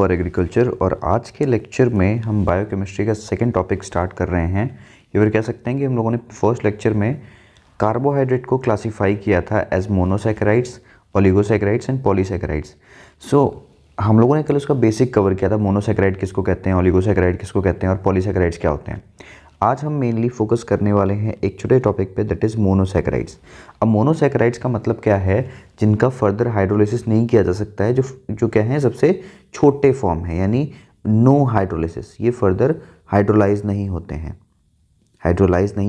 For agriculture. और आज के लेक्चर में हम बायोकेमिस्ट्री का सेकंड टॉपिक स्टार्ट कर रहे हैं। ये फिर कह सकते हैं कि हम लोगों ने फर्स्ट लेक्चर में कार्बोहाइड्रेट को क्लासीफाई किया था as monosaccharides, oligosaccharides and polysaccharides. So हम लोगों ने कल उसका बेसिक कवर किया था, मोनोसैकेराइड किसको कहते हैं, ओलिगोसैकेराइड किसको कहते हैं और पॉलीसैकेराइड्स क्या होते हैं। आज हम मेनली फोकस करने वाले हैं एक छोटे टॉपिक पे, दैट इज़ मोनोसैकेराइड्स। अब मोनोसैकेराइड्स का मतलब क्या है, जिनका फर्दर हाइड्रोलिसिस नहीं किया जा सकता है, जो क्या है सबसे छोटे फॉर्म है, यानी नो हाइड्रोलिसिस, ये फर्दर हाइड्रोलाइज नहीं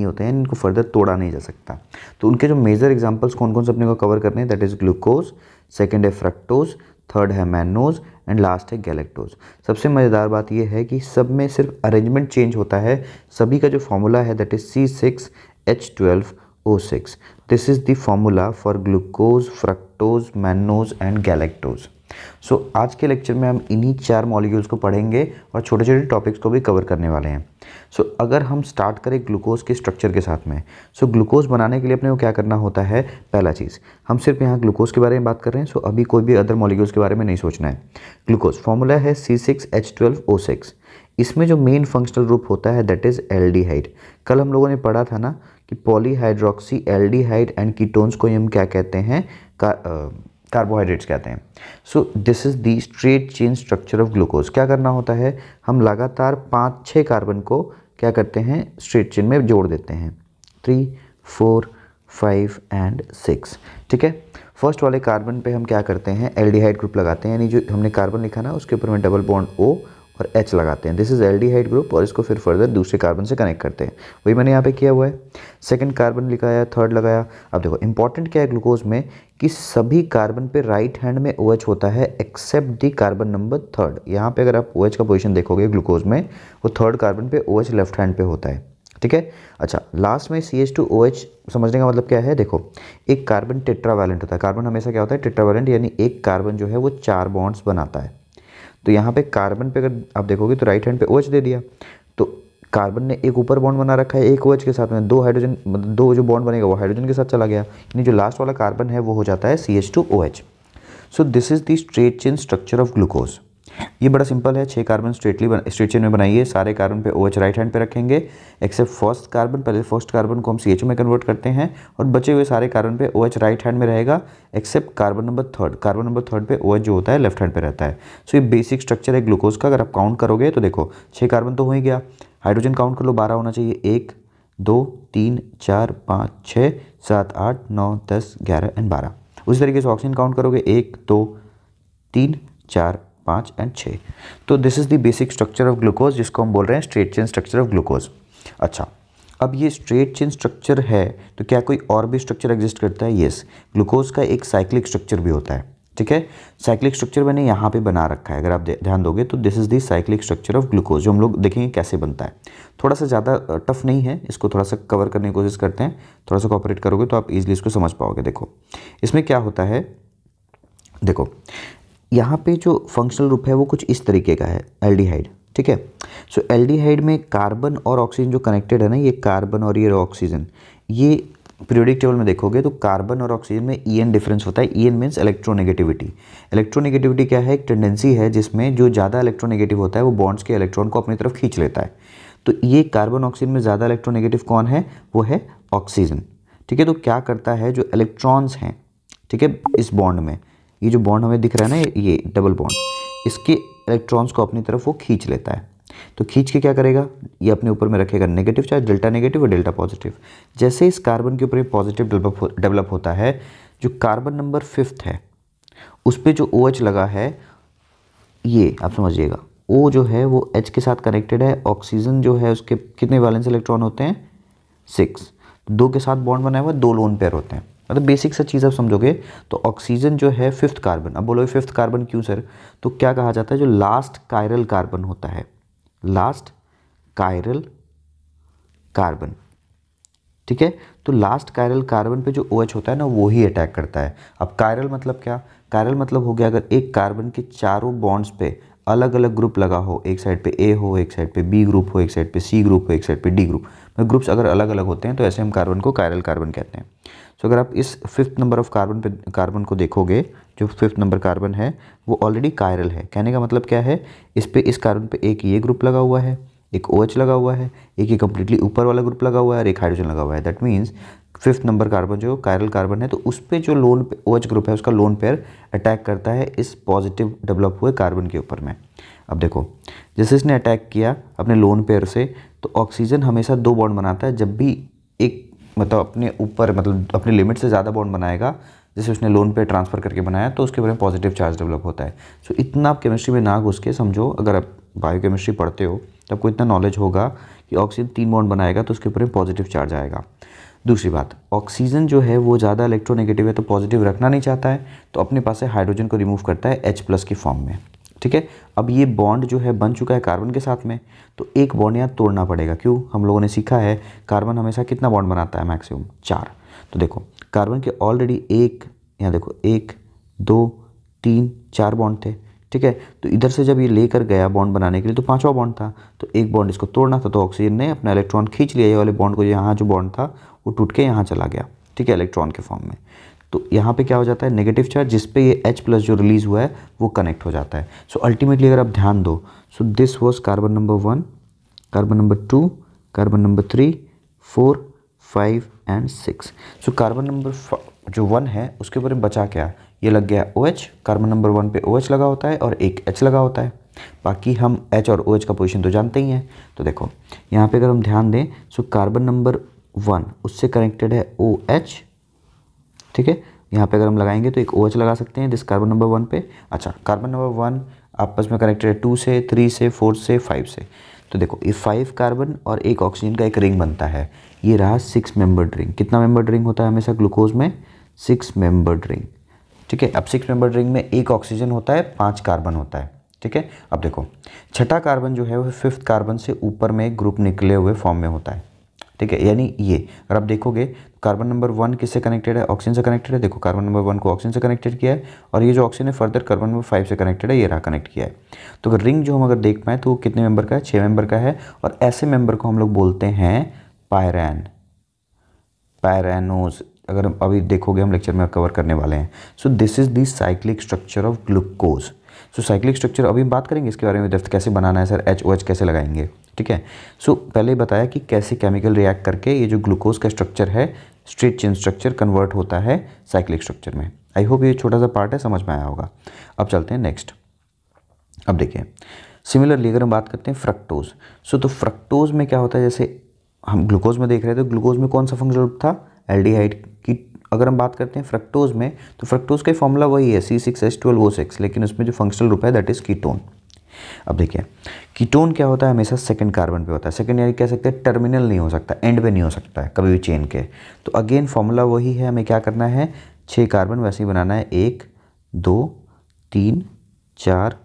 होते हैं, इनको फर्दर तोड़ा नहीं जा सकता। तो उनके जो मेजर एग्जांपल्स कौन कौन से अपने को कवर करने हैं, दैट इज़ ग्लूकोज, सेकेंड है फ्रक्टोज, थर्ड है मैनोज एंड लास्ट है गैलेक्टोज। सबसे मज़ेदार बात यह है कि सब में सिर्फ अरेंजमेंट चेंज होता है। सभी का जो फॉर्मूला है that is C6H12O6। This is the formula for glucose, fructose, mannose and galactose. So आज के लेक्चर में हम इन्हीं 4 मॉलिक्यूल्स को पढ़ेंगे और छोटे छोटे टॉपिक्स को भी कवर करने वाले हैं। सो अगर हम स्टार्ट करें ग्लूकोज के स्ट्रक्चर के साथ में, सो ग्लूकोज बनाने के लिए अपने को क्या करना होता है, पहला चीज़ हम सिर्फ यहाँ ग्लूकोज के बारे में बात कर रहे हैं। सो अभी कोई भी अदर मॉलिक्यूल्स के बारे में नहीं सोचना है। ग्लूकोज फॉर्मूला है C6H12O6। इसमें जो मेन फंक्शनल ग्रुप होता है दैट इज़ एल्डिहाइड। कल हम लोगों ने पढ़ा था ना कि पॉलीहाइड्रोक्सी एल्डिहाइड एंड कीटोन्स को हम क्या कहते हैं, कार्बोहाइड्रेट्स कहते हैं। So this is the straight chain structure of glucose. क्या करना होता है, हम लगातार 5-6 कार्बन को क्या करते हैं, स्ट्रेट चेन में जोड़ देते हैं, 3, 4, 5 एंड 6। ठीक है, फर्स्ट वाले कार्बन पे हम क्या करते हैं, एल्डिहाइड ग्रुप लगाते हैं, यानी जो हमने कार्बन लिखा ना उसके ऊपर में डबल बॉन्ड O और H लगाते हैं। दिस इज़ एल्डिहाइड ग्रुप और इसको फिर फर्दर दूसरे कार्बन से कनेक्ट करते हैं। वही मैंने यहाँ पे किया हुआ है। सेकंड कार्बन लिखाया, थर्ड लगाया। अब देखो इंपॉर्टेंट क्या है ग्लूकोज में कि सभी कार्बन पे राइट हैंड में OH होता है except the carbon number third. यहाँ पे अगर आप OH का पोजीशन देखोगे ग्लूकोज में, वो थर्ड कार्बन पे OH लेफ्ट हैंड पे होता है। ठीक है, अच्छा लास्ट में CH2OH। समझने का मतलब क्या है, देखो एक कार्बन टेट्रावैलेंट होता है। कार्बन हमेशा क्या होता है, टेट्रावैलेंट, यानी एक कार्बन जो है वो 4 बॉन्ड्स बनाता है। तो यहाँ पे कार्बन पे अगर आप देखोगे तो राइट हैंड पे OH दे दिया, तो कार्बन ने एक ऊपर बॉन्ड बना रखा है, एक OH के साथ में 2 हाइड्रोजन, मतलब 2 जो बॉन्ड बनेगा वो हाइड्रोजन के साथ चला गया, यानी जो लास्ट वाला कार्बन है वो हो जाता है CH2OH। So this is the straight chain structure of glucose. ये बड़ा सिंपल है, 6 कार्बन स्ट्रेट चेन में बनाइए। सारे कार्बन पे OH राइट हैंड पे रखेंगे एक्सेप्ट फर्स्ट कार्बन। पहले फर्स्ट कार्बन को हम CH में कन्वर्ट करते हैं और बचे हुए सारे कार्बन पे OH राइट हैंड में रहेगा except carbon number third. Carbon number third पे OH जो होता है लेफ्ट हैंड पे रहता है। सो ये बेसिक स्ट्रक्चर है ग्लूकोज का। अगर आप काउंट करोगे तो देखो 6 कार्बन तो हो ही गया, हाइड्रोजन काउंट कर लो 12 होना चाहिए, 1, 2, 3, 4, 5, 6, 7, 8, 9, 10, 11 एंड 12। उसी तरीके से ऑक्सीजन काउंट करोगे 1, 2, 3, 4, 5 एंड 6। तो this is the basic structure of glucose, जिसको हम बोल रहे हैं straight chain structure of glucose. अच्छा, अब ये स्ट्रेट चेन स्ट्रक्चर है तो क्या कोई और भी स्ट्रक्चर एग्जिस्ट करता है? यस, ग्लूकोज का एक साइक्लिक स्ट्रक्चर भी होता है। ठीक है, साइक्लिक स्ट्रक्चर मैंने यहाँ पे बना रखा है, अगर आप ध्यान दोगे तो this is the cyclic structure of glucose, जो हम लोग देखेंगे कैसे बनता है। थोड़ा सा ज़्यादा टफ नहीं है, इसको थोड़ा सा कवर करने की कोशिश करते हैं। थोड़ा सा कोऑपरेट करोगे तो आप इजीली इसको समझ पाओगे। देखो इसमें क्या होता है, देखो यहाँ पे जो फंक्शनल ग्रुप है वो कुछ इस तरीके का है, एल्डिहाइड। ठीक है, सो एल्डिहाइड में कार्बन और ऑक्सीजन जो कनेक्टेड है ना, ये कार्बन और ये ऑक्सीजन, ये पीरियोडिक टेबल में देखोगे तो कार्बन और ऑक्सीजन में EN डिफरेंस होता है। EN means electronegativity. इलेक्ट्रोनेगेटिविटी क्या है, एक टेंडेंसी है जिसमें जो ज़्यादा इलेक्ट्रोनेगेटिव होता है वो बॉन्ड्स के इलेक्ट्रॉन को अपनी तरफ खींच लेता है। तो ये कार्बन ऑक्सीजन में ज़्यादा इलेक्ट्रोनेगेटिव कौन है, वो है ऑक्सीजन। ठीक है, तो क्या करता है, जो इलेक्ट्रॉन्स हैं, ठीक है, इस बॉन्ड में, ये जो बॉन्ड हमें दिख रहा है ना, ये डबल बॉन्ड, इसके इलेक्ट्रॉन्स को अपनी तरफ वो खींच लेता है। तो खींच के क्या करेगा, ये अपने ऊपर में रखेगा नेगेटिव चार्ज, डेल्टा नेगेटिव और डेल्टा पॉजिटिव। जैसे इस कार्बन के ऊपर ये पॉजिटिव डेवलप होता है, जो कार्बन नंबर 5 है उस पर जो OH लगा है, ये आप समझिएगा, O जो है वो H के साथ कनेक्टेड है। ऑक्सीजन जो है उसके कितने वैलेंस इलेक्ट्रॉन होते हैं, 6। 2 के साथ बॉन्ड बनाया हुआ, 2 लोन पेयर होते हैं। मतलब बेसिक सा चीज़ आप समझोगे तो ऑक्सीजन जो है 5th कार्बन, अब बोलोगे 5th कार्बन क्यों सर, तो क्या कहा जाता है, जो लास्ट कायरल कार्बन होता है, लास्ट कायरल कार्बन। ठीक है, तो लास्ट कायरल कार्बन पे जो OH होता है ना वो ही अटैक करता है। अब कायरल मतलब क्या, कायरल मतलब हो गया अगर एक कार्बन के चारों बॉन्ड्स पे अलग अलग ग्रुप लगा हो, एक साइड पे ए हो, एक साइड पे बी ग्रुप हो, एक साइड पे सी ग्रुप हो, एक साइड पे डी ग्रुप, मतलब ग्रुप्स अगर अलग अलग होते हैं तो ऐसे हम कार्बन को कायरल कार्बन कहते हैं। सो अगर आप इस 5th नंबर ऑफ कार्बन को देखोगे, जो 5th नंबर कार्बन है वो ऑलरेडी कायरल है। कहने का मतलब क्या है, इस कार्बन पे एक ये ग्रुप लगा हुआ है, एक OH लगा हुआ है, एक ये कम्प्लीटली ऊपर वाला ग्रुप लगा हुआ है और एक हाइड्रोजन लगा हुआ है। That means 5th number carbon जो कायरल कार्बन है तो उस पर जो लोन OH ग्रुप है उसका लोन पेयर अटैक करता है इस पॉजिटिव डेवलप हुए कार्बन के ऊपर में। अब देखो, जैसे इसने अटैक किया अपने लोन पेयर से, तो ऑक्सीजन हमेशा 2 बॉन्ड बनाता है जब भी एक मतलब अपने ऊपर मतलब अपने लिमिट से ज़्यादा बॉन्ड बनाएगा, जैसे उसने लोन पे ट्रांसफ़र करके बनाया तो उसके ऊपर में पॉजिटिव चार्ज डेवलप होता है। सो इतना आप केमिस्ट्री में ना घुस के समझो, अगर आप बायोकेमिस्ट्री पढ़ते हो तो आपको इतना नॉलेज होगा कि ऑक्सीजन 3 बॉन्ड बनाएगा तो उसके ऊपर में पॉजिटिव चार्ज आएगा। दूसरी बात, ऑक्सीजन जो है वो ज़्यादा इलेक्ट्रोनेगेटिव है तो पॉजिटिव रखना नहीं चाहता है, तो अपने पास से हाइड्रोजन को रिमूव करता है H+ की फॉर्म में। ठीक है, अब ये बॉन्ड जो है बन चुका है कार्बन के साथ में, तो एक बॉन्ड यहाँ तोड़ना पड़ेगा। क्यों? हम लोगों ने सीखा है कार्बन हमेशा कितना बॉन्ड बनाता है, मैक्सिमम 4। तो देखो कार्बन के ऑलरेडी यहाँ देखो 1 2 3 4 बॉन्ड थे। ठीक है, तो इधर से जब ये लेकर गया बॉन्ड बनाने के लिए तो 5वां बॉन्ड था, तो एक बॉन्ड इसको तोड़ना था, तो ऑक्सीजन ने अपना इलेक्ट्रॉन खींच लिया ये वाले बॉन्ड को, यहाँ जो बॉन्ड था वो टूट के यहाँ चला गया। ठीक है, इलेक्ट्रॉन के फॉर्म में। तो यहाँ पे क्या हो जाता है, नेगेटिव चार्ज जिस पे ये H+ जो रिलीज हुआ है वो कनेक्ट हो जाता है। सो अल्टीमेटली अगर आप ध्यान दो, so this was carbon number 1, carbon number 2, carbon number 3, 4, 5 and 6। So carbon number जो 1 है उसके ऊपर बचा क्या, ये लग गया OH। कार्बन नंबर 1 पे OH लगा होता है और एक H लगा होता है। बाकी हम H और OH का पोजीशन तो जानते ही हैं। तो देखो यहाँ पे अगर हम ध्यान दें, सो कार्बन नंबर 1 उससे कनेक्टेड है OH। ठीक है, यहाँ पे अगर हम लगाएंगे तो एक OH लगा सकते हैं दिस कार्बन नंबर 1 पे। अच्छा, कार्बन नंबर 1 आपस में कनेक्टेड है 2 से, 3 से, 4 से, 5 से। तो देखो ये 5 कार्बन और एक ऑक्सीजन का एक रिंग बनता है। ये रहा 6 मेंबर्ड रिंग। कितना मेंबर्ड रिंग होता है हमेशा ग्लूकोज में? 6 मेंबर्ड रिंग। ठीक है, अब 6 मेंबर्ड रिंग में एक ऑक्सीजन होता है, 5 कार्बन होता है। ठीक है, अब देखो छठा कार्बन जो है वो 5th कार्बन से ऊपर में एक ग्रुप निकले हुए फॉर्म में होता है। ठीक है, यानी ये अगर आप देखोगे कार्बन नंबर 1 किससे कनेक्टेड है, ऑक्सीजन से कनेक्टेड है। देखो कार्बन नंबर 1 को ऑक्सीजन से कनेक्टेड किया है और ये जो ऑक्सीजन है फर्दर कार्बन नंबर 5 से कनेक्टेड है, ये रहा कनेक्ट किया है। तो अगर रिंग जो हम अगर देख पाएँ तो वो कितने मेंबर का है, 6 मेंबर का है। और ऐसे मेंबर को हम लोग बोलते हैं पायरैन, पैरानोज। अगर अभी देखोगे हम लेक्चर में कवर करने वाले हैं। So this is the cyclic structure of glucose. So cyclic structure अभी हम बात करेंगे इसके बारे में, दफ्त कैसे बनाना है सर, HOH कैसे लगाएंगे। ठीक है, सो पहले बताया कि कैसे केमिकल रिएक्ट करके ये जो ग्लूकोज का स्ट्रक्चर है स्ट्रेट चेन स्ट्रक्चर कन्वर्ट होता है साइक्लिक स्ट्रक्चर में। आई होप ये छोटा सा पार्ट है, समझ में आया होगा। अब चलते हैं नेक्स्ट। अब देखिए सिमिलरली अगर हम बात करते हैं फ्रक्टोज। सो तो फ्रक्टोज में क्या होता है, जैसे हम ग्लूकोज में देख रहे थे, ग्लूकोज में कौन सा फंक्शनल ग्रुप था, एल्डिहाइड की। अगर हम बात करते हैं फ्रक्टोज में, तो फ्रक्टोज का फॉर्मूला वही है C6H12O6, लेकिन उसमें जो फंक्शनल ग्रुप है दैट इज कीटोन। अब देखिए कीटोन क्या होता है, हमेशा सेकंड कार्बन पे होता है। सेकंड यानी कह सकते हैं टर्मिनल नहीं हो सकता, एंड पे नहीं हो सकता है कभी भी चेन के। तो अगेन फॉर्मूला वही है, हमें क्या करना है, 6 कार्बन वैसे ही बनाना है, 1 2 3 4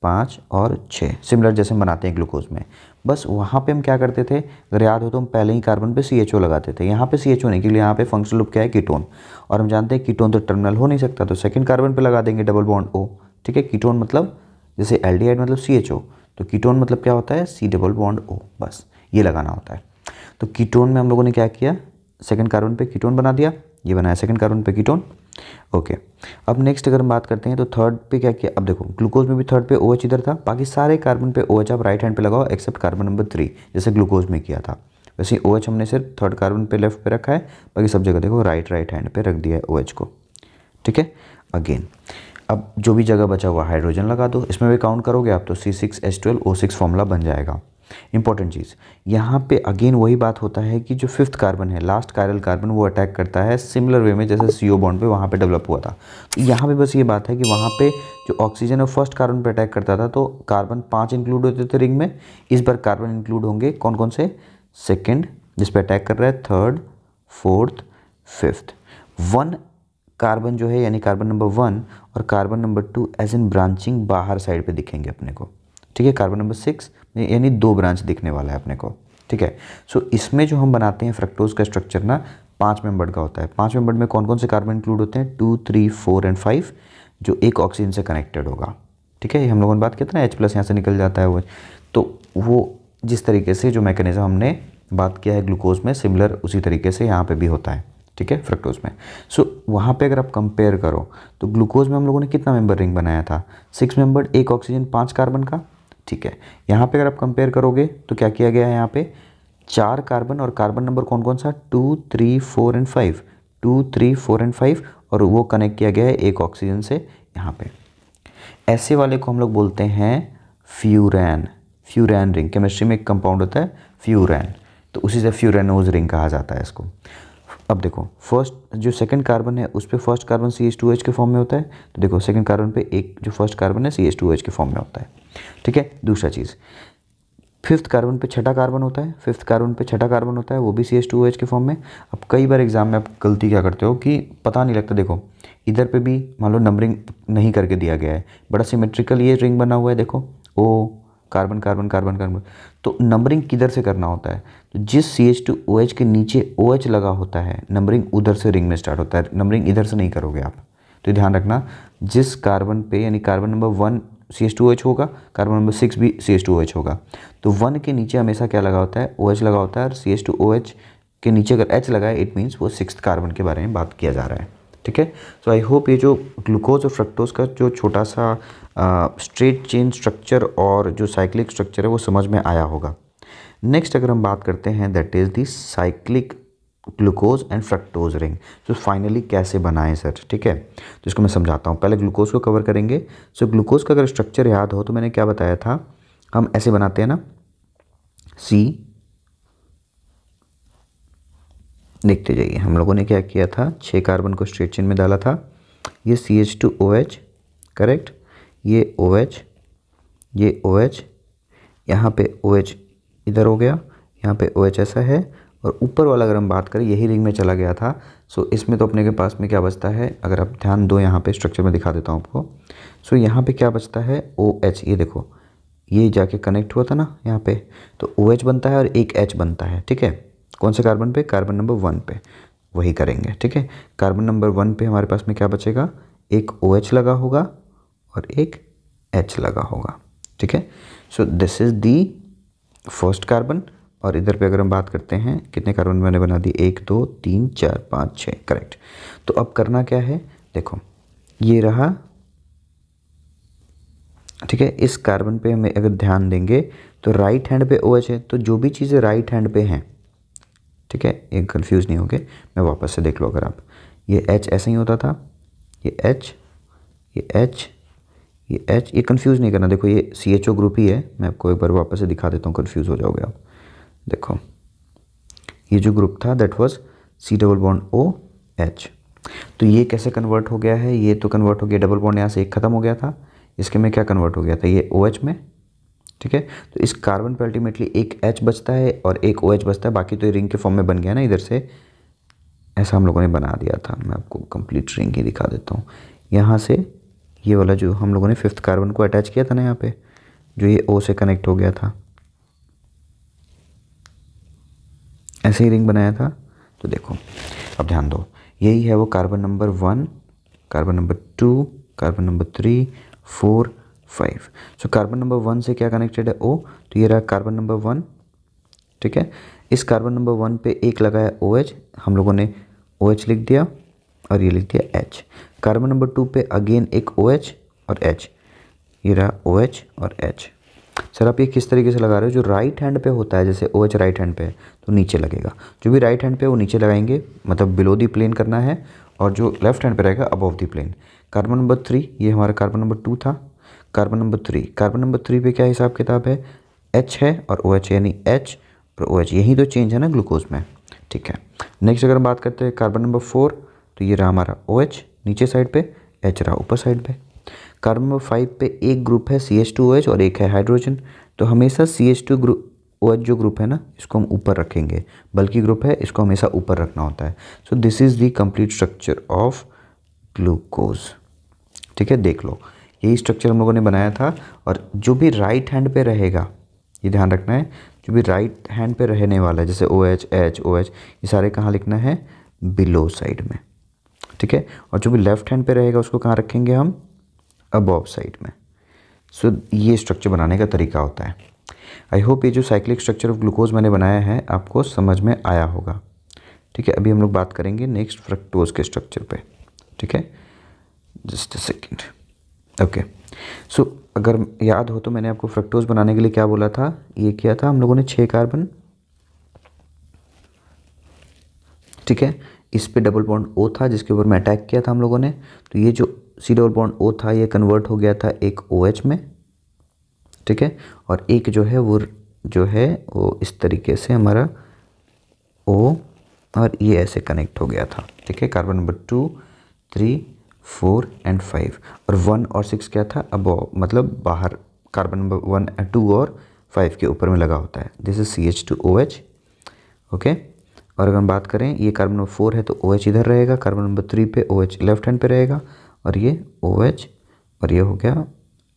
5 और 6, सिमिलर जैसे हम बनाते हैं ग्लूकोज में। बस वहाँ पे हम क्या करते थे, अगर याद हो तो हम पहले ही कार्बन पे CHO लगाते थे। यहाँ पे CHO नहीं, क्योंकि यहाँ पे फंक्शनल ग्रुप क्या है, कीटोन। और हम जानते हैं कीटोन तो टर्मिनल हो नहीं सकता, तो सेकंड कार्बन पे लगा देंगे डबल बॉन्ड O। ठीक है, कीटोन मतलब जैसे एल्डिहाइड मतलब CHO, तो कीटोन मतलब क्या होता है, C डबल बॉन्ड O, बस ये लगाना होता है। तो कीटोन में हम लोगों ने क्या किया, सेकंड कार्बन पे कीटोन बना दिया, ये बनाया सेकंड कार्बन पे कीटोन। ओके, अब नेक्स्ट अगर हम बात करते हैं तो थर्ड पे क्या किया। अब देखो ग्लूकोज में भी थर्ड पे OH इधर था, बाकी सारे कार्बन पे OH आप राइट हैंड पे लगाओ एक्सेप्ट कार्बन नंबर 3, जैसे ग्लूकोज में किया था। वैसे OH हमने सिर्फ थर्ड कार्बन पे लेफ्ट पे रखा है, बाकी सब जगह देखो राइट हैंड पे रख दिया है OH को। ठीक है, अगेन अब जो भी जगह बचा हुआ हाइड्रोजन लगा दो, इसमें भी काउंट करोगे आप तो C6H12O6 फॉर्मूला बन जाएगा। इंपॉर्टेंट चीज़ यहाँ पे अगेन वही बात होता है कि जो 5th कार्बन है, लास्ट कायरल कार्बन, वो अटैक करता है सिमिलर वे में जैसे CO बॉन्ड पे वहाँ पे डेवलप हुआ था। तो यहाँ पे बस ये बात है कि वहाँ पे जो ऑक्सीजन है फर्स्ट कार्बन पे अटैक करता था, तो कार्बन 5 इंक्लूड होते थे रिंग में। इस बार कार्बन इंक्लूड होंगे कौन कौन से, सेकेंड जिस पे अटैक कर रहा है, थर्ड, फोर्थ, 5th। 1 कार्बन जो है यानी कार्बन नंबर 1 और carbon number 2 as in branching बाहर साइड पे दिखेंगे अपने को। ठीक है, कार्बन नंबर 6 यानी 2 ब्रांच दिखने वाला है अपने को। ठीक है, सो इसमें जो हम बनाते हैं फ्रक्टोज का स्ट्रक्चर ना 5 मेंबर्ड का होता है। 5 मेंबर्ड में कौन कौन से कार्बन इंक्लूड होते हैं, 2 3 4 एंड 5, जो एक ऑक्सीजन से कनेक्टेड होगा। ठीक है, ये हम लोगों ने बात किया था ना, H+ यहाँ से निकल जाता है वो, तो वो जिस तरीके से जो मैकेनिज्म हमने बात किया है ग्लूकोज में, सिमिलर उसी तरीके से यहाँ पे भी होता है, ठीक है, फ्रक्टोज में। सो वहाँ पे अगर आप कंपेयर करो तो ग्लूकोज में हम लोगों ने कितना मेंबर रिंग बनाया था, 6 मेंबर्ड, 1 ऑक्सीजन 5 कार्बन का, ठीक है। यहाँ पे अगर आप कंपेयर करोगे तो क्या किया गया है, यहाँ पे 4 कार्बन और कार्बन नंबर कौन कौन सा, 2, 3, 4 एंड 5, 2, 3, 4 एंड 5, और वो कनेक्ट किया गया है 1 ऑक्सीजन से यहाँ पे। ऐसे वाले को हम लोग बोलते हैं फ्यूरैन, फ्यूरैन रिंग। केमिस्ट्री में एक कंपाउंड होता है फ्यूरैन, तो उसी से फ्यूरैनोज रिंग कहा जाता है इसको। अब देखो फर्स्ट जो सेकंड कार्बन है उस पर फर्स्ट कार्बन CH2H के फॉर्म में होता है, तो देखो सेकंड कार्बन पे एक जो फर्स्ट कार्बन है CH2H के फॉर्म में होता है, ठीक है। दूसरा चीज़, फिफ्थ कार्बन पे छठा कार्बन होता है, फिफ्थ कार्बन पे छठा कार्बन होता है, वो भी CH2OH के फॉर्म में। अब कई बार एग्जाम में आप गलती क्या करते हो कि पता नहीं लगता, देखो इधर पे भी मान लो नंबरिंग नहीं करके दिया गया है, बड़ा सिमेट्रिकल ये रिंग बना हुआ है, देखो O carbon carbon carbon carbon, तो नंबरिंग किधर से करना होता है, तो जिस CH2OH के नीचे OH लगा होता है नंबरिंग उधर से रिंग में स्टार्ट होता है, नंबरिंग इधर से नहीं करोगे आप। तो ध्यान रखना, जिस कार्बन पे यानी कार्बन नंबर 1 CH2OH होगा, कार्बन नंबर 6 भी CH2OH होगा, तो 1 के नीचे हमेशा क्या लगा होता है, OH लगा होता है, और CH2OH के नीचे अगर H लगा है इट मीन्स वो 6th कार्बन के बारे में बात किया जा रहा है, ठीक है। सो आई होप ये जो ग्लूकोज और फ्रक्टोज का जो छोटा सा स्ट्रेट चेन स्ट्रक्चर और जो साइक्लिक स्ट्रक्चर है वो समझ में आया होगा। नेक्स्ट अगर हम बात करते हैं that is the cyclic glucose and fructose ring, तो फाइनली कैसे बनाएं सर, ठीक है, तो इसको मैं समझाता हूँ। पहले ग्लूकोज को कवर करेंगे। सो ग्लूकोज का अगर स्ट्रक्चर याद हो तो मैंने क्या बताया था, हम ऐसे बनाते हैं ना, C, देखते जाइए हम लोगों ने क्या किया था, 6 कार्बन को स्ट्रेट चेन में डाला था, ये CH2OH, करेक्ट, ये OH, ये OH, यहाँ पे OH इधर हो गया, यहाँ पे OH ऐसा है, और ऊपर वाला अगर हम बात करें यही रिंग में चला गया था। सो इसमें तो अपने के पास में क्या बचता है, अगर आप ध्यान दो यहाँ पे स्ट्रक्चर में दिखा देता हूँ आपको। सो यहाँ पे क्या बचता है, OH, ये देखो ये जाके कनेक्ट हुआ था ना यहाँ पे, तो OH बनता है और एक H बनता है, ठीक है। कौन से कार्बन पे, कार्बन नंबर 1 पे, वही करेंगे, ठीक है। कार्बन नंबर 1 पे हमारे पास में क्या बचेगा, एक OH लगा होगा और एक H लगा होगा, ठीक है। So this is the first carbon, और इधर पे अगर हम बात करते हैं कितने कार्बन मैंने बना दी, 1 2 3 4 5 6, करेक्ट। तो अब करना क्या है, देखो ये रहा, ठीक है। इस कार्बन पे हमें अगर ध्यान देंगे तो राइट हैंड पे OH है, तो जो भी चीज़ें राइट हैंड पे हैं, ठीक है, ये कंफ्यूज नहीं होगे, मैं वापस से देख लो अगर आप, ये H ऐसा ही होता था, ये H, ये H, ये H, ये कंफ्यूज नहीं करना, देखो ये CHO ग्रुप ही है, मैं आपको एक बार वापस से दिखा देता हूँ, कंफ्यूज हो जाओगे आप। देखो ये जो ग्रुप था दैट वाज C+OH, तो ये कैसे कन्वर्ट हो गया है, ये तो कन्वर्ट हो गया, डबल बॉन्ड यहाँ से एक ख़त्म हो गया था, इसके में क्या कन्वर्ट हो गया था, ये OH में, ठीक है। तो इस कार्बन पे अल्टीमेटली एक H बचता है और एक OH बचता है, बाकी तो ये रिंग के फॉर्म में बन गया ना, इधर से ऐसा हम लोगों ने बना दिया था। मैं आपको कंप्लीट रिंग ही दिखा देता हूँ, यहाँ से ये वाला जो हम लोगों ने फिफ्थ कार्बन को अटैच किया था ना यहाँ पे, जो ये O से कनेक्ट हो गया था, ऐसे ही रिंग बनाया था। तो देखो अब ध्यान दो, यही है वो carbon number 1, carbon number 2, carbon number 3, 4, 5। So carbon number 1 से क्या कनेक्टेड है, O, तो ये रहा कार्बन नंबर 1, ठीक है। इस कार्बन नंबर 1 पे एक लगा है OH, हम लोगों ने OH लिख दिया और ये लिख दिया H। कार्बन नंबर 2 पे अगेन एक OH और H, ये रहा OH और H। सर आप ये किस तरीके से लगा रहे हो, जो राइट हैंड पे होता है, जैसे OH राइट हैंड पे है तो नीचे लगेगा, जो भी राइट हैंड पे वो नीचे लगाएंगे, मतलब बिलो दी प्लेन करना है, और जो लेफ्ट हैंड पे रहेगा above the plane. Carbon number 3, ये हमारा कार्बन नंबर 2 था, कार्बन नंबर 3, कार्बन नंबर 3 पे क्या हिसाब किताब है, H है और OH, यानी H और OH, यही तो चेंज है ना ग्लूकोज में, ठीक है। नेक्स्ट अगर हम बात करते हैं कार्बन नंबर 4, तो ये रहा हमारा OH नीचे साइड पे, H रहा ऊपर साइड पे। कार्बन नंबर 5 पे एक ग्रुप है CH2OH और एक है हाइड्रोजन, तो हमेशा CH2 ग्रुप OH जो ग्रुप है ना इसको हम ऊपर रखेंगे, बल्कि ग्रुप है इसको हमेशा ऊपर रखना होता है। So this is the complete structure of glucose, ठीक है। देख लो यही स्ट्रक्चर हम लोगों ने बनाया था, और जो भी राइट हैंड पे रहेगा, ये ध्यान रखना है, जो भी राइट हैंड पे रहने वाला है, जैसे OH H OH, ये सारे कहाँ लिखना है, बिलो साइड में, ठीक है। और जो भी लेफ्ट हैंड पे रहेगा उसको कहाँ रखेंगे हम, अबव साइड में, सो ये स्ट्रक्चर बनाने का तरीका होता है। आई होप ये जो साइक्लिक स्ट्रक्चर ऑफ ग्लूकोज मैंने बनाया है आपको समझ में आया होगा। ठीक है, अभी हम लोग बात करेंगे नेक्स्ट फ्रक्टोज के स्ट्रक्चर पे। ठीक है, जस्ट अ सेकेंड। ओके, सो अगर याद हो तो मैंने आपको फ्रक्टोज बनाने के लिए क्या बोला था, ये किया था हम लोगों ने 6 कार्बन। ठीक है, इस पे डबल बॉन्ड O था जिसके ऊपर में अटैक किया था हम लोगों ने, तो ये जो C डबल बॉन्ड O था ये कन्वर्ट हो गया था एक OH में। ठीक है, और एक जो है वो इस तरीके से हमारा O और ये ऐसे कनेक्ट हो गया था। ठीक है, कार्बन नंबर 2, 3, 4 एंड 5 और 1 और 6 क्या था, अब मतलब बाहर कार्बन नंबर 1, 2 और 5 के ऊपर में लगा होता है। This is CH2OH। ओके, और अगर हम बात करें ये कार्बन नंबर 4 है तो OH इधर रहेगा, कार्बन नंबर 3 पे OH लेफ्ट हैंड पे रहेगा और ये OH और ये हो गया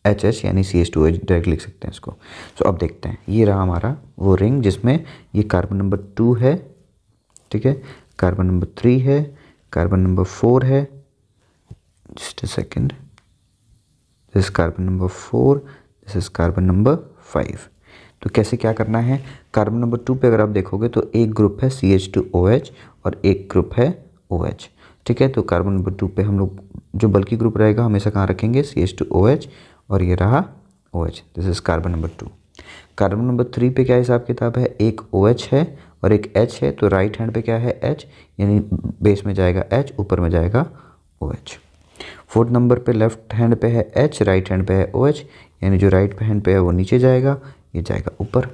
HH यानी CH2OH डायरेक्ट लिख सकते हैं इसको। सो अब देखते हैं, ये रहा हमारा वो रिंग जिसमें ये कार्बन नंबर 2 है। ठीक है, कार्बन नंबर 3 है, कार्बन नंबर 4 है, just a second, this carbon number 4, this is carbon number 5। तो कैसे क्या करना है, कार्बन नंबर 2 पे अगर आप देखोगे तो एक ग्रुप है CH2OH और एक ग्रुप है OH। ठीक है, तो कार्बन नंबर 2 पे हम लोग जो बल्कि ग्रुप रहेगा हमेशा कहाँ रखेंगे, CH2OH और ये रहा OH, this is carbon number 2। Carbon number 3 पे क्या हिसाब किताब है, एक OH है और एक H है, तो राइट हैंड पे क्या है H, यानी बेस में जाएगा H, ऊपर में जाएगा OH। फोर्थ नंबर पे लेफ्ट हैंड पे है H, राइट हैंड पे है OH, यानी जो राइट हैंड पे है वो नीचे जाएगा, ये जाएगा ऊपर।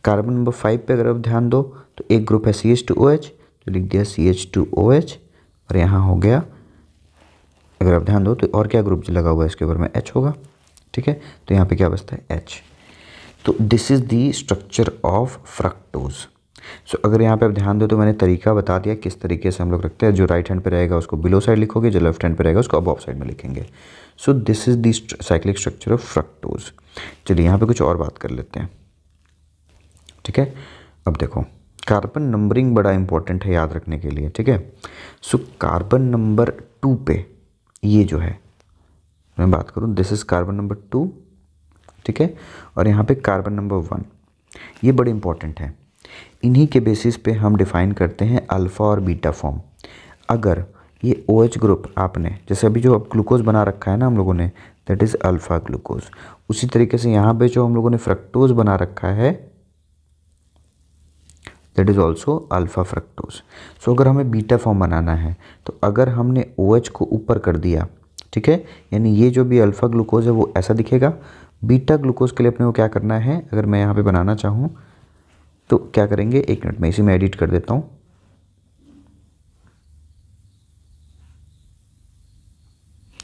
कार्बन नंबर 5 पे अगर आप ध्यान दो तो एक ग्रुप है CH2OH, तो लिख दिया CH2OH और यहाँ हो गया, अगर आप ध्यान दो तो और क्या ग्रुप लगा हुआ है इसके ऊपर में, H होगा। ठीक है, तो यहाँ पे क्या बचता है H। तो this is the structure of fructose. So अगर यहाँ पे आप ध्यान दो तो मैंने तरीका बता दिया किस तरीके से हम लोग रखते हैं। जो राइट हैंड पे रहेगा उसको बिलो साइड लिखोगे, जो लेफ्ट हैंड पे रहेगा उसको अबव साइड में लिखेंगे। So this is the cyclic structure of fructose. चलिए यहाँ पे कुछ और बात कर लेते हैं। ठीक है, अब देखो कार्बन नंबरिंग बड़ा इंपॉर्टेंट है याद रखने के लिए। ठीक है, सो कार्बन नंबर 2 पे ये जो है, मैं बात करूँ, दिस इज कार्बन नंबर 2। ठीक है, और यहाँ पे कार्बन नंबर 1, ये बड़े इंपॉर्टेंट है। इन्हीं के बेसिस पे हम डिफाइन करते हैं अल्फ़ा और बीटा फॉर्म। अगर ये OH ग्रुप आपने, जैसे अभी जो अब ग्लूकोज बना रखा है ना हम लोगों ने, दैट इज़ अल्फ़ा ग्लूकोज, उसी तरीके से यहाँ पे जो हम लोगों ने फ्रक्टोज बना रखा है that is also alpha fructose. So अगर हमें बीटा फॉर्म बनाना है तो अगर हमने OH को ऊपर कर दिया, ठीक है, यानी ये जो भी अल्फ़ा ग्लूकोज है वो ऐसा दिखेगा। बीटा ग्लूकोज के लिए अपने को क्या करना है, अगर मैं यहाँ पे बनाना चाहूँ तो क्या करेंगे, एक मिनट में इसी में एडिट कर देता हूँ।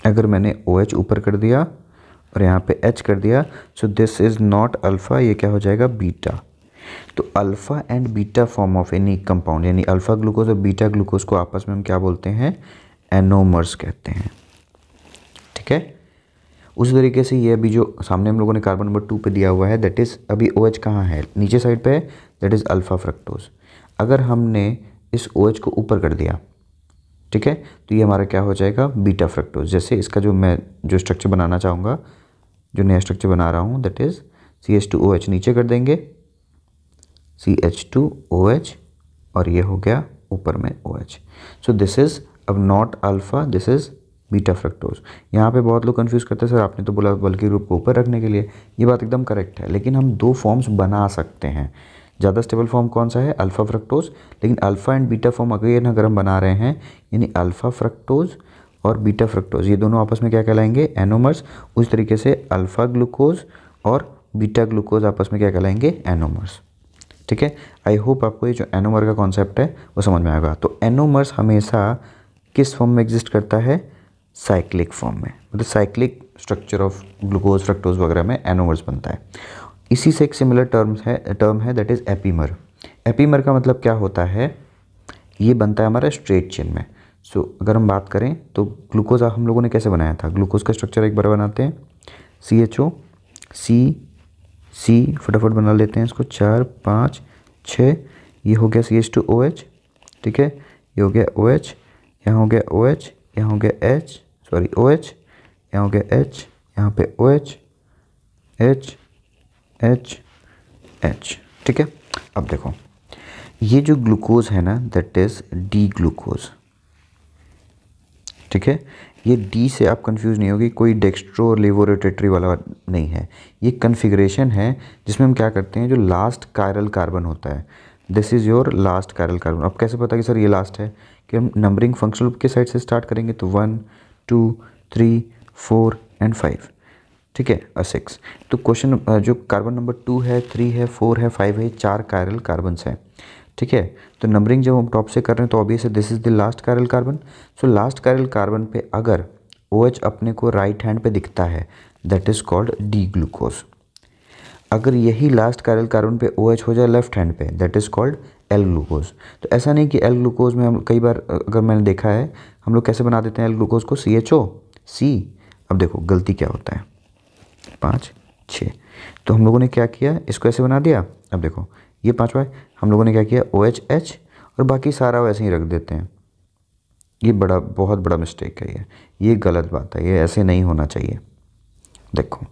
अगर मैंने OH ऊपर कर दिया और यहाँ पे H कर दिया, so this is not alpha, ये क्या हो जाएगा, बीटा। तो alpha and beta form of any compound, यानी अल्फ़ा ग्लूकोज और बीटा ग्लूकोज को आपस में हम क्या बोलते हैं, एनोमर्स कहते हैं। ठीक है, उसी तरीके से ये अभी जो सामने हम लोगों ने कार्बन नंबर 2 पे दिया हुआ है, दैट इज़ अभी OH कहाँ है, नीचे साइड पे है, दैट इज़ अल्फ़ा फ्रक्टोज। अगर हमने इस OH को ऊपर कर दिया, ठीक है, तो ये हमारा क्या हो जाएगा, बीटा फ्रक्टोज। जैसे इसका जो मैं जो स्ट्रक्चर बनाना चाहूँगा, जो नया स्ट्रक्चर बना रहा हूँ, दैट इज़ CH2OH नीचे कर देंगे, CH2OH और ये हो गया ऊपर में OH। सो दिस इज़ अब not alpha, this is beta fructose. यहाँ पे बहुत लोग कंफ्यूज करते हैं, सर आपने तो बोला बल्कि ग्रुप को ऊपर रखने के लिए, ये बात एकदम करेक्ट है, लेकिन हम 2 फॉर्म्स बना सकते हैं। ज़्यादा स्टेबल फॉर्म कौन सा है, अल्फ़ा फ्रक्टोज, लेकिन अल्फ़ा एंड बीटा फॉर्म अगर हम बना रहे हैं, यानी अल्फ़ा फ्रक्टोज और बीटा फ्रक्टोज, ये दोनों आपस में क्या कहलाएंगे, एनोमर्स। उस तरीके से अल्फ़ा ग्लूकोज और बीटा ग्लूकोज आपस में क्या कहलाएंगे, एनोमर्स। ठीक है, आई होप आपको ये जो एनोमर का कॉन्सेप्ट है वो समझ में आएगा। तो एनोमर्स हमेशा किस फॉर्म में एग्जिस्ट करता है, साइक्लिक फॉर्म में, मतलब cyclic structure of glucose fructose वगैरह में एनोमर्स बनता है। इसी से एक सिमिलर टर्म है दैट इज़ एपीमर। एपीमर का मतलब क्या होता है, ये बनता है हमारा स्ट्रेट चेन में। सो अगर हम बात करें तो ग्लूकोज हम लोगों ने कैसे बनाया था, ग्लूकोज का स्ट्रक्चर एक बार बनाते हैं, CHO C फटाफट बना लेते हैं इसको, 4 5 6, ये हो गया CH2OH। ठीक है, ये हो गया OH, यहाँ हो गया OH, यहाँ हो गया OH, यहाँ हो गया H, यहाँ पे OH, H H H। ठीक है, अब देखो ये जो ग्लूकोज है ना दैट इज़ डी ग्लूकोज। ठीक है, ये डी से आप कंफ्यूज नहीं होगी, कोई डेक्स्ट्रो लेवोरोटेटरी वाला नहीं है, ये कन्फिग्रेशन है जिसमें हम क्या करते हैं, जो लास्ट कायरल कार्बन होता है, this is your last chiral carbon. अब कैसे पता कि सर ये लास्ट है, कि हम नंबरिंग फंक्शनल के साइड से स्टार्ट करेंगे तो 1 2 3 4 एंड 5। ठीक है, 6। तो क्वेश्चन जो कार्बन नंबर 2 है, 3 है, 4 है, 5 है, 4 कायरल कार्बन्स हैं। ठीक है, तो नंबरिंग जब हम टॉप से कर रहे हैं तो ऑब्वियस है this is the last chiral carbon. So last chiral carbon पे अगर OH अपने को राइट हैंड पे दिखता है that is called D glucose. अगर यही लास्ट कायरल कार्बन पे OH हो जाए लेफ्ट हैंड पे that is called L glucose. तो ऐसा नहीं कि एल ग्लूकोज में हम कई बार अगर मैंने देखा है हम लोग कैसे बना देते हैं एल ग्लूकोज को, CHO C। अब देखो गलती क्या होता है, 5 6, तो हम लोगों ने क्या किया, इसको ऐसे बना दिया। अब देखो ये 5वां है, हम लोगों ने क्या किया OH और बाकी सारा वैसे ही रख देते हैं। ये बहुत बड़ा मिस्टेक है, ये गलत बात है, ये ऐसे नहीं होना चाहिए। देखो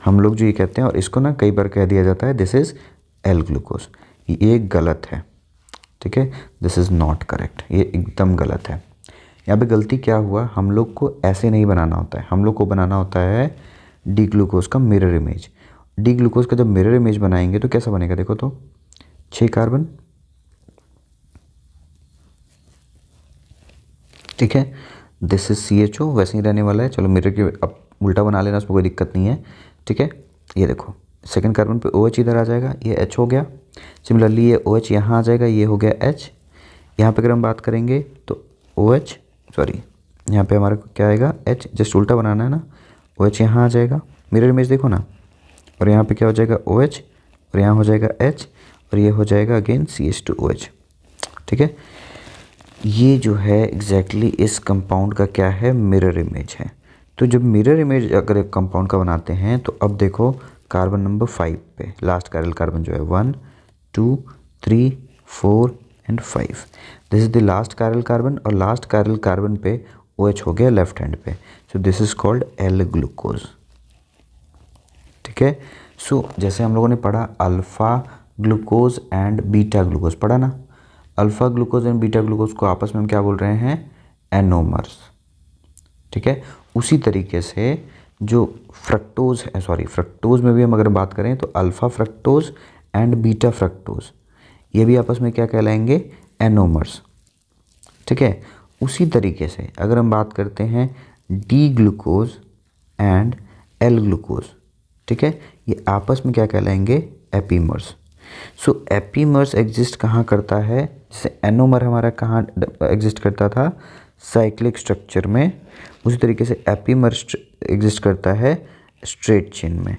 हम लोग जो ये कहते हैं और इसको ना कई बार कह दिया जाता है दिस इज़ एल ग्लूकोज, ये गलत है। ठीक है, दिस इज़ नॉट करेक्ट, ये एकदम गलत है। यहाँ पे गलती क्या हुआ, हम लोग को ऐसे नहीं बनाना होता है, हम लोग को बनाना होता है डी ग्लूकोज का मिरर इमेज। डी ग्लूकोज का जब मिरर इमेज बनाएंगे तो कैसा बनेगा, देखो तो 6 कार्बन। ठीक है, दिस इज CHO, वैसे ही रहने वाला है। चलो मिरर के अब उल्टा बना लेना, उसमें कोई दिक्कत नहीं है। ठीक है, ये देखो सेकंड कार्बन पे OH इधर आ जाएगा, ये H हो गया। सिमिलरली ये OH यहाँ आ जाएगा, ये हो गया H। यहाँ पे अगर हम बात करेंगे तो OH सॉरी यहाँ पे हमारा क्या आएगा H, जस्ट उल्टा बनाना है ना, OH यहाँ आ जाएगा, मिरर इमेज देखो ना, और यहाँ पे क्या हो जाएगा OH और यहाँ हो जाएगा H और ये हो जाएगा अगेन CH2OH। ठीक है, ये जो है एग्जैक्टली इस कंपाउंड का क्या है, मिरर इमेज है। तो जब मिरर इमेज अगर एक कंपाउंड का बनाते हैं तो अब देखो कार्बन नंबर 5 पे लास्ट कायरल कार्बन जो है 1 2 3 4 and 5, this is the last chiral carbon और लास्ट कायरल कार्बन पे OH हो गया लेफ्ट हैंड पे, so this is called L glucose. ठीक है, सो जैसे हम लोगों ने पढ़ा alpha glucose and beta glucose पढ़ा ना, alpha glucose and beta glucose को आपस में हम क्या बोल रहे हैं, एनोमर्स। ठीक है, उसी तरीके से जो फ्रक्टोज है, सॉरी फ्रक्टोज में भी हम अगर बात करें तो alpha fructose and beta fructose ये भी आपस में क्या कहलाएंगे, एनोमर्स। ठीक है, उसी तरीके से अगर हम बात करते हैं D glucose and L glucose, ठीक है, ये आपस में क्या कहलाएंगे, एपीमर्स। सो एपीमर्स एग्जिस्ट कहाँ करता है, जैसे एनोमर हमारा कहाँ एग्जिस्ट करता था, साइक्लिक स्ट्रक्चर में, उसी तरीके से एपीमर एग्जिस्ट करता है स्ट्रेट चेन में।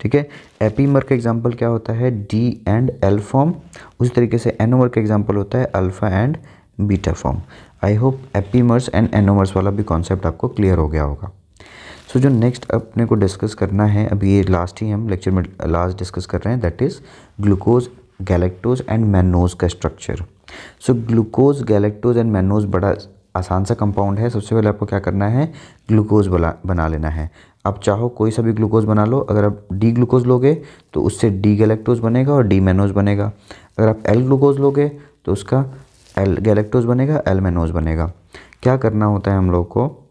ठीक है, एपीमर का एग्जांपल क्या होता है, डी एंड एल फॉर्म, उसी तरीके से एनोमर का एग्जांपल होता है alpha and beta form. I hope epimers and anomers वाला भी कॉन्सेप्ट आपको क्लियर हो गया होगा। सो जो नेक्स्ट अपने को डिस्कस करना है, अभी ये लास्ट ही हम लेक्चर में लास्ट डिस्कस कर रहे हैं, that is glucose, galactose and mannose का structure. So glucose, galactose and mannose बड़ा आसान सा कंपाउंड है। सबसे पहले आपको क्या करना है, ग्लूकोज बना लेना है। आप चाहो कोई सा भी ग्लूकोज बना लो, अगर आप डी ग्लूकोज लोगे तो उससे डी गैलेक्टोज बनेगा और डी मैनोज बनेगा। अगर आप एल ग्लूकोज लोगे तो उसका एल गैलेक्टोज बनेगा, एल मैनोज बनेगा। क्या करना होता है हम लोग को,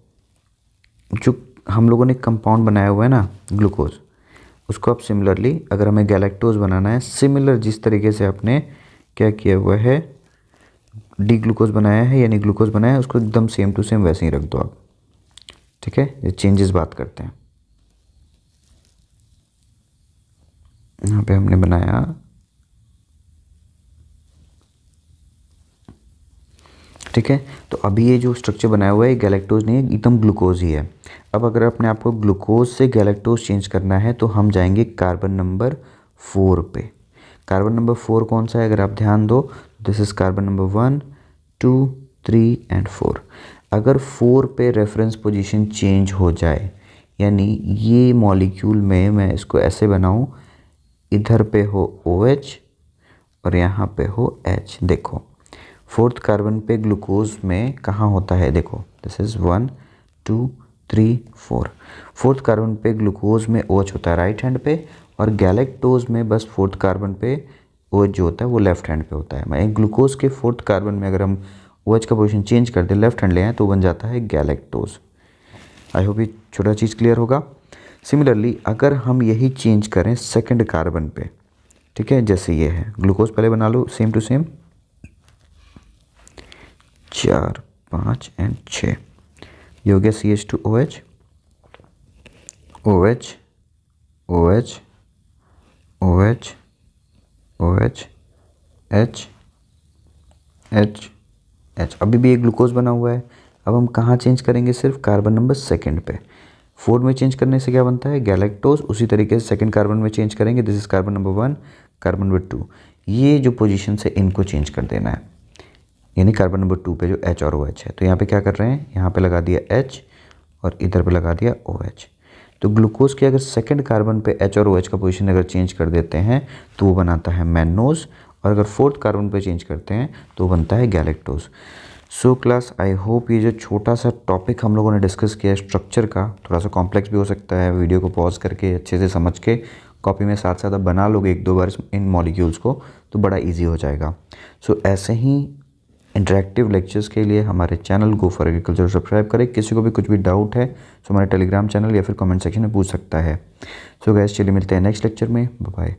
जो हम लोगों ने कंपाउंड बनाया हुआ है ना ग्लूकोज, उसको आप सिमिलरली अगर हमें गैलेक्टोज बनाना है, सिमिलर जिस तरीके से आपने क्या किया हुआ है, डी ग्लूकोज बनाया है यानी ग्लूकोज बनाया है, उसको एकदम सेम टू सेम वैसे ही रख दो आप। ठीक है, ये चेंजेस बात करते हैं। यहाँ पे हमने बनाया, ठीक है, तो अभी ये जो स्ट्रक्चर बनाया हुआ है गैलेक्टोज नहीं है, एकदम ग्लूकोज ही है। अब अगर अपने आप को ग्लूकोज से गैलेक्टोज चेंज करना है तो हम जाएंगे कार्बन नंबर 4 पे। कार्बन नंबर 4 कौन सा है, अगर आप ध्यान दो, this is carbon number 1 2 3 and 4। अगर 4 पे रेफरेंस पोजीशन चेंज हो जाए, यानी ये मॉलिक्यूल में मैं इसको ऐसे बनाऊं, इधर पे हो OH और यहाँ पे हो H। देखो 4th कार्बन पे ग्लूकोज में कहाँ होता है, देखो दिस इज़ 1 2 3 4। फोर्थ कार्बन पे ग्लूकोज में OH होता है राइट हैंड पे, और गैलेक्टोज में बस फोर्थ कार्बन पे OH जो होता है वो लेफ्ट हैंड पे होता है। मैं ग्लूकोज के फोर्थ कार्बन में अगर हम OH का पोजीशन चेंज कर दें, लेफ्ट हैंड ले आए, तो बन जाता है गैलेक्टोज। आई होप ये छोटा चीज़ क्लियर होगा। सिमिलरली अगर हम यही चेंज करें सेकंड कार्बन पे, ठीक है, जैसे ये है ग्लूकोज, पहले बना लो सेम टू सेम 4 5 एंड 6, ये हो गया CH2OH, OH OH OH OH H H H। अभी भी एक ग्लूकोज बना हुआ है। अब हम कहाँ चेंज करेंगे? सिर्फ कार्बन नंबर सेकंड पे। 4 में चेंज करने से क्या बनता है? गैलेक्टोज। उसी तरीके से सेकंड कार्बन में चेंज करेंगे, this is carbon number 1, carbon number 2। ये जो पोजीशन से इनको चेंज कर देना है, यानी कार्बन नंबर 2 पे जो H और OH है, तो यहाँ पे क्या कर रहे हैं, यहाँ पे लगा दिया H और इधर पे लगा दिया OH। तो ग्लूकोज के अगर सेकंड कार्बन पे H और OH का पोजीशन अगर चेंज कर देते हैं तो वो बनाता है मैनोज, और अगर फोर्थ कार्बन पे चेंज करते हैं तो वो बनता है galactose. So class, I hope ये जो छोटा सा टॉपिक हम लोगों ने डिस्कस किया स्ट्रक्चर का, थोड़ा सा कॉम्प्लेक्स भी हो सकता है, वीडियो को पॉज करके अच्छे से समझ के कॉपी में साथ साथ आप बना लोगे 1-2 बार इन मॉलिक्यूल्स को, तो बड़ा ईजी हो जाएगा। सो ऐसे ही इंटरेक्टिव लेक्चर्स के लिए हमारे channel go for agriculture subscribe करें। किसी को भी कुछ भी डाउट है तो हमारे टेलीग्राम चैनल या फिर कमेंट सेक्शन में पूछ सकता है। सो गाइस, चलिए मिलते हैं नेक्स्ट लेक्चर में। Bye bye.